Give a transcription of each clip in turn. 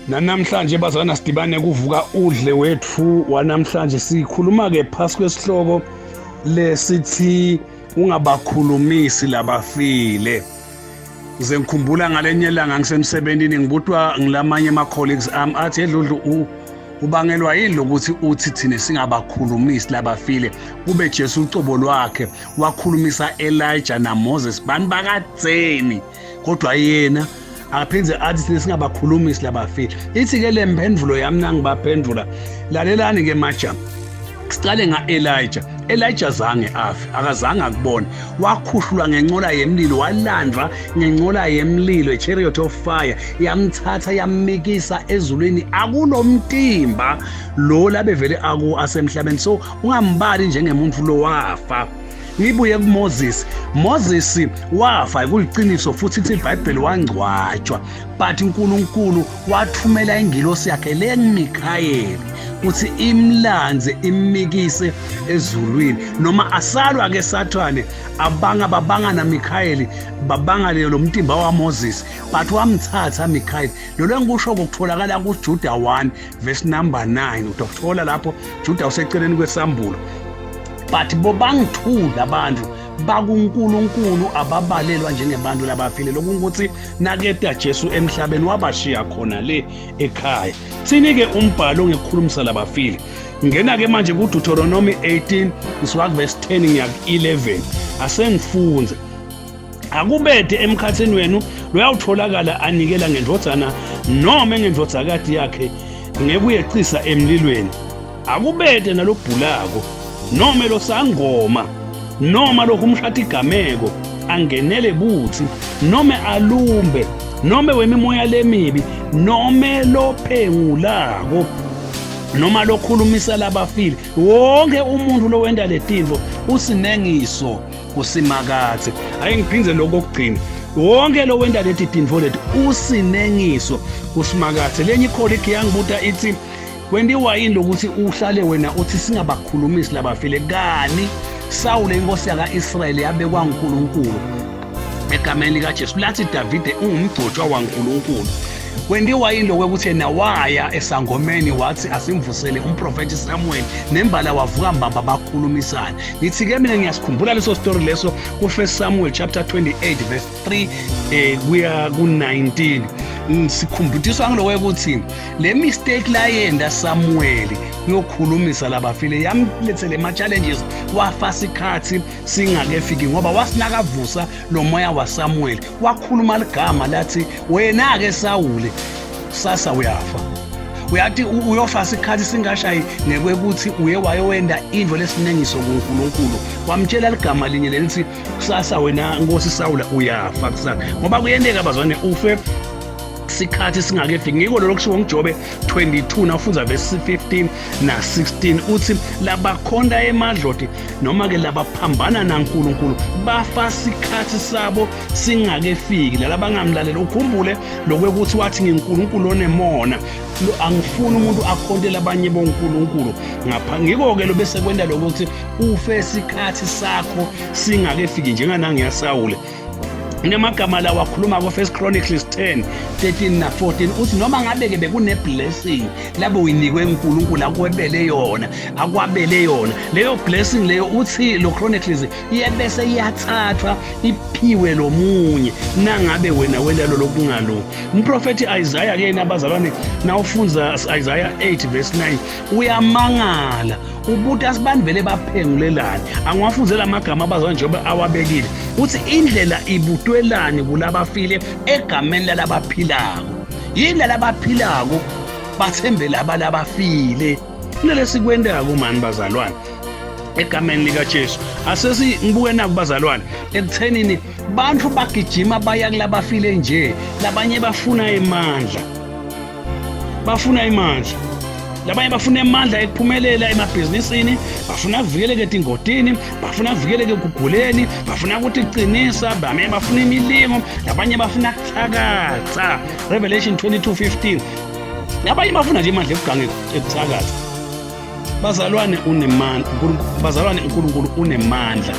Namhlanje bazalwane sidibane kuvuka udle wethu wanamhlanje sikhuluma ke phasi kwesihloko lesithi ungabakhulumisi labafile. Ngize ngikhumbula ngalenye ilanga ngisemsebenzini ngibutwa ngilamanye ama colleagues ami athi edludlu ubangelwa yini lokuthi uthi thina singabakhulumisi labafile. Kube Jesu ucobo lwakhe wakhulumisa Elijah na Moses bani bakadzeni kodwa yena aphindze athi thina singabakhulumisi labafile. Ithi ke lemphendvulo yami nangibaphendvula lalelani ke maja. Siqale nga-Elijah. Elijah zange afe, akazange akubone. Wakhushulwa ngencola yemlilo, walandwa ngencola yemlilo, chariot of fire, yamthatha yamikisa ezulwini akunomtimba lo labevele asemhlabeni. So ungambali njengemuntu lo wafa. Ngibuye kuMoses. Moses wafa kuliciniso futhi ithi iBhayibheli wangcwatshwa, but uNkulunkulu wathumela ingilosi yakhe leMikhayeli uthi imlanze imikise ezulwini. Noma asalwa ke Sathane babanga na Mikhayeli babanga lo mtimba waMoses, but wamthatha Mikhayeli. Lo ngikusho ukutholakala kuJuda 1 verse number 9. Utothola lapho Juda useceleni kwesambulo. But bobangithula abantu bakuNkulunkulu ababalelwa njengebantu labafile. Lokuthi nakeda Jesu emhlabeni wabashiya khona le ekhaya. Sinike umbhalo ngekhulumisa labafile. Ngena ke manje kuDeuteronomy 18 kusukela verse 10 ngiya 11. Asengifunze. Akubethe emkhathini wenu loyawutholakala anikela ngendvodzana noma ngendvodzakati yakhe ngekuyecisa emlilweni. Akubethe nalobhulako noma lo sangoma noma lo kumshata igameko angenele buthi noma alumbe noma wemimoya lemibi noma lo phengulako noma lokhulumisa labafile. Wonke umuntu lo wenda letinto usinengiso kusimakathe. Ayengiphinze lokugcina. Wonke lo wenda leti tinto leti usinengiso kusimakathe. Lenye colleague yangibuta ithi kwendiwa yini lokuthi uhlale wena uthi singabakhulumisi labafile kani Sawule inkosi yaka-Israyeli yabekwa uNkulunkulu egameni likaJesu. Lathi Davide ungumgcotshwa waNkulunkulu. Kwendiwa yini lokuthi yena waya esangomeni wathi asimvusele umprofeti Samuel nembala wavuka mbamba bakhulumisana. Ngithi ke mina ngiyasikhumbula leso story leso ku1 Samuel chapter 28 verse 3 kuya ku19. Sikhumbudiswa ngilo ukuthi le mistake la yenda Samuel yokhulumisa labafile yamlethele ama challenges wafa sikhathi singakefiki ngoba wasinakavusa lo moya waSamuel wakhuluma ligama lathi wena ke Sawule sasa uyafa. Uyathi uyofa sikhathi singashayi nekwekuthi uye wayowenda indvo lesinengiso kuNkulunkulu. Wamtshela ligama linye lelithi sasa wena Nkosi Sawula uyafa kusasa. Ngoba kuyendeka bazwane ufe sikhathi singakefiki. Ngiko lo kushiwo ngiJobe 22 nafunza verse 15 na 16 uthi labakhonda emadloti noma ke labaphambana naNkulunkulu bafa sikhathi sabo singakefiki. Labangamlalela ukhumbule lokwekuthi wathi ngiNkulunkulu onemona lo angifuni umuntu akhonde labanye boNkulunkulu ngapha. Ngiko ke lo bese kwenda lokuthi ufe sikhathi sakho singakefiki njenganange yaSawule. Nemagama la wakhuluma ku1 Chronicles 10:13 na 14 uthi noma ngabe ke bekune blessing labo uyinikwe uNkulunkulu akwebele yona akwabele yona leyo blessing leyo uthi lo Chronicles iyebese iyathathwa iphiwe lo munye nangabe wena wenda lo lokungalo. Umprofeti Isaiah ke nabazalwane nawufunza Isaiah 8 verse 9 uyamangala ubuthi asibani vele baphengulelana. Angiwafunzela amagama abazalwane njengoba awabekile uthi indlela ibutwelani kulabafile egameni lalabaphilako. Yini lalabaphilako bathembela abalabafile. Nalesikwendako mani bazalwane egameni likaJesu. Asesi ngibuke naku bazalwane ekuthenini bantu bagijima baya kulabafile nje labanye bafuna imandla. Labanye bafuna amandla ekuphumelela emabhizinisini, bafuna kuvikeleke etingodini, bafuna kuvikeleke ekuguleni, bafuna ukuthi iqinisa, abanye bafuna imilingo, labanye bafuna kuthakatha. Revelation 22:15. Labanye bafuna nje imandla ekuganga ekuthakatha. Bazalwane uNkulunkulu unemandla.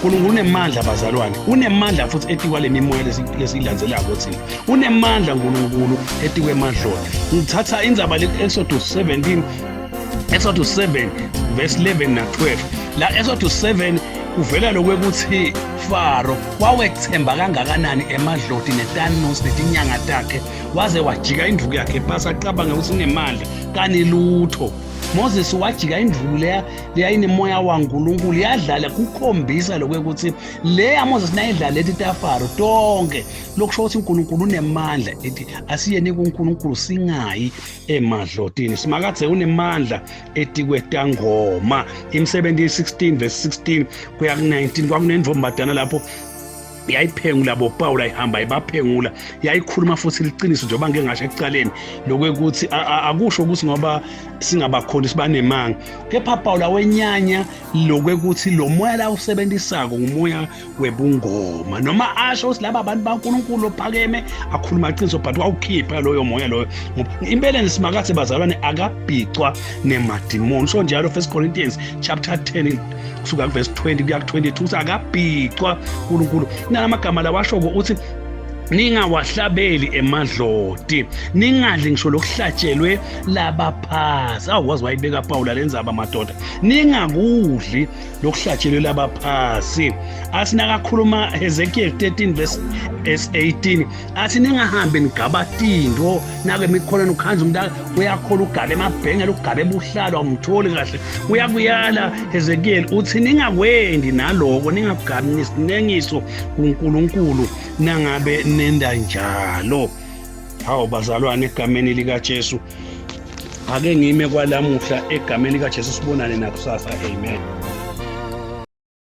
uNkulunkulu unemandla bazalwane, unemandla futhi etikwa lemimoya lesilandzelako thina, unemandla uNkulunkulu etikwe emadloti. Ngithatha indzaba le-Exodus 17, Exodus 7 verse 11 na 12. La Exodus 7 kuvela lokwekuthi Faro wawethemba kangakanani emadloti netanosi netinyanga takhe, waze wajika induku yakhe phasi aqabanga ukuthi unemandla kanilutho. Moses wajika induku leya inemoya waNkulunkulu yadlala, kukhombisa lokwekuthi leya Moses nayidlala lethi taFaro tonke lokusho ukuthi uNkulunkulu unemandla ethi asiyeni kuNkulunkulu singayi emadlotini. Simakathe unemandla etikwe tangoma. Imisebenzi 16 verse 16 kuya ku-19 kwakunendvombadana lapho yayiphengula boPawula ihamba ibaphengula, yayikhuluma futhi liqiniso njengoba ngeke ngasho ekucaleni lokwekuthi akusho ukuthi ngoba singabakhona sibanemanga, kepha Pawula wenyanya lokwekuthi lo moya la usebenzisako umoya webungoma, noma asho ukuthi laba abantu baNkulunkulu ophakeme akhuluma iqiniso but wawukhipha loyo moya loyo. Impela nesimakathe bazalwane akabhicwa nemadimoni. So njalo 1 Corinthians chapter 10 kusuka ku verse 20 kuya ku 22 akabhicwa uNkulunkulu. Namagama la washoko uthi ningawahlabeli emadloti, ningadli ngisho lokuhlatshelwe labaphasi. Awukwazi wayibeka Pawula lenzaba madoda, ningakudli lokuhlatshelwe labaphasi. Asinakakhuluma Ezekiel 13 verse 18 athi ningahambe nigabatindwo nake mikholana ukhanza umntana uyakhola ugaba emabhengela ugaba ebuhlalo awumtholi kahle, uyakuyala Ezekiel uthi ningakwendi naloko, ningagabi nesinengiso kuNkulunkulu nangabe nenda njalo. Hawu bazalwane, egameni likaJesu ake ngime kwalamuhla, egameni likaJesu sibonane nakusasa. Amen.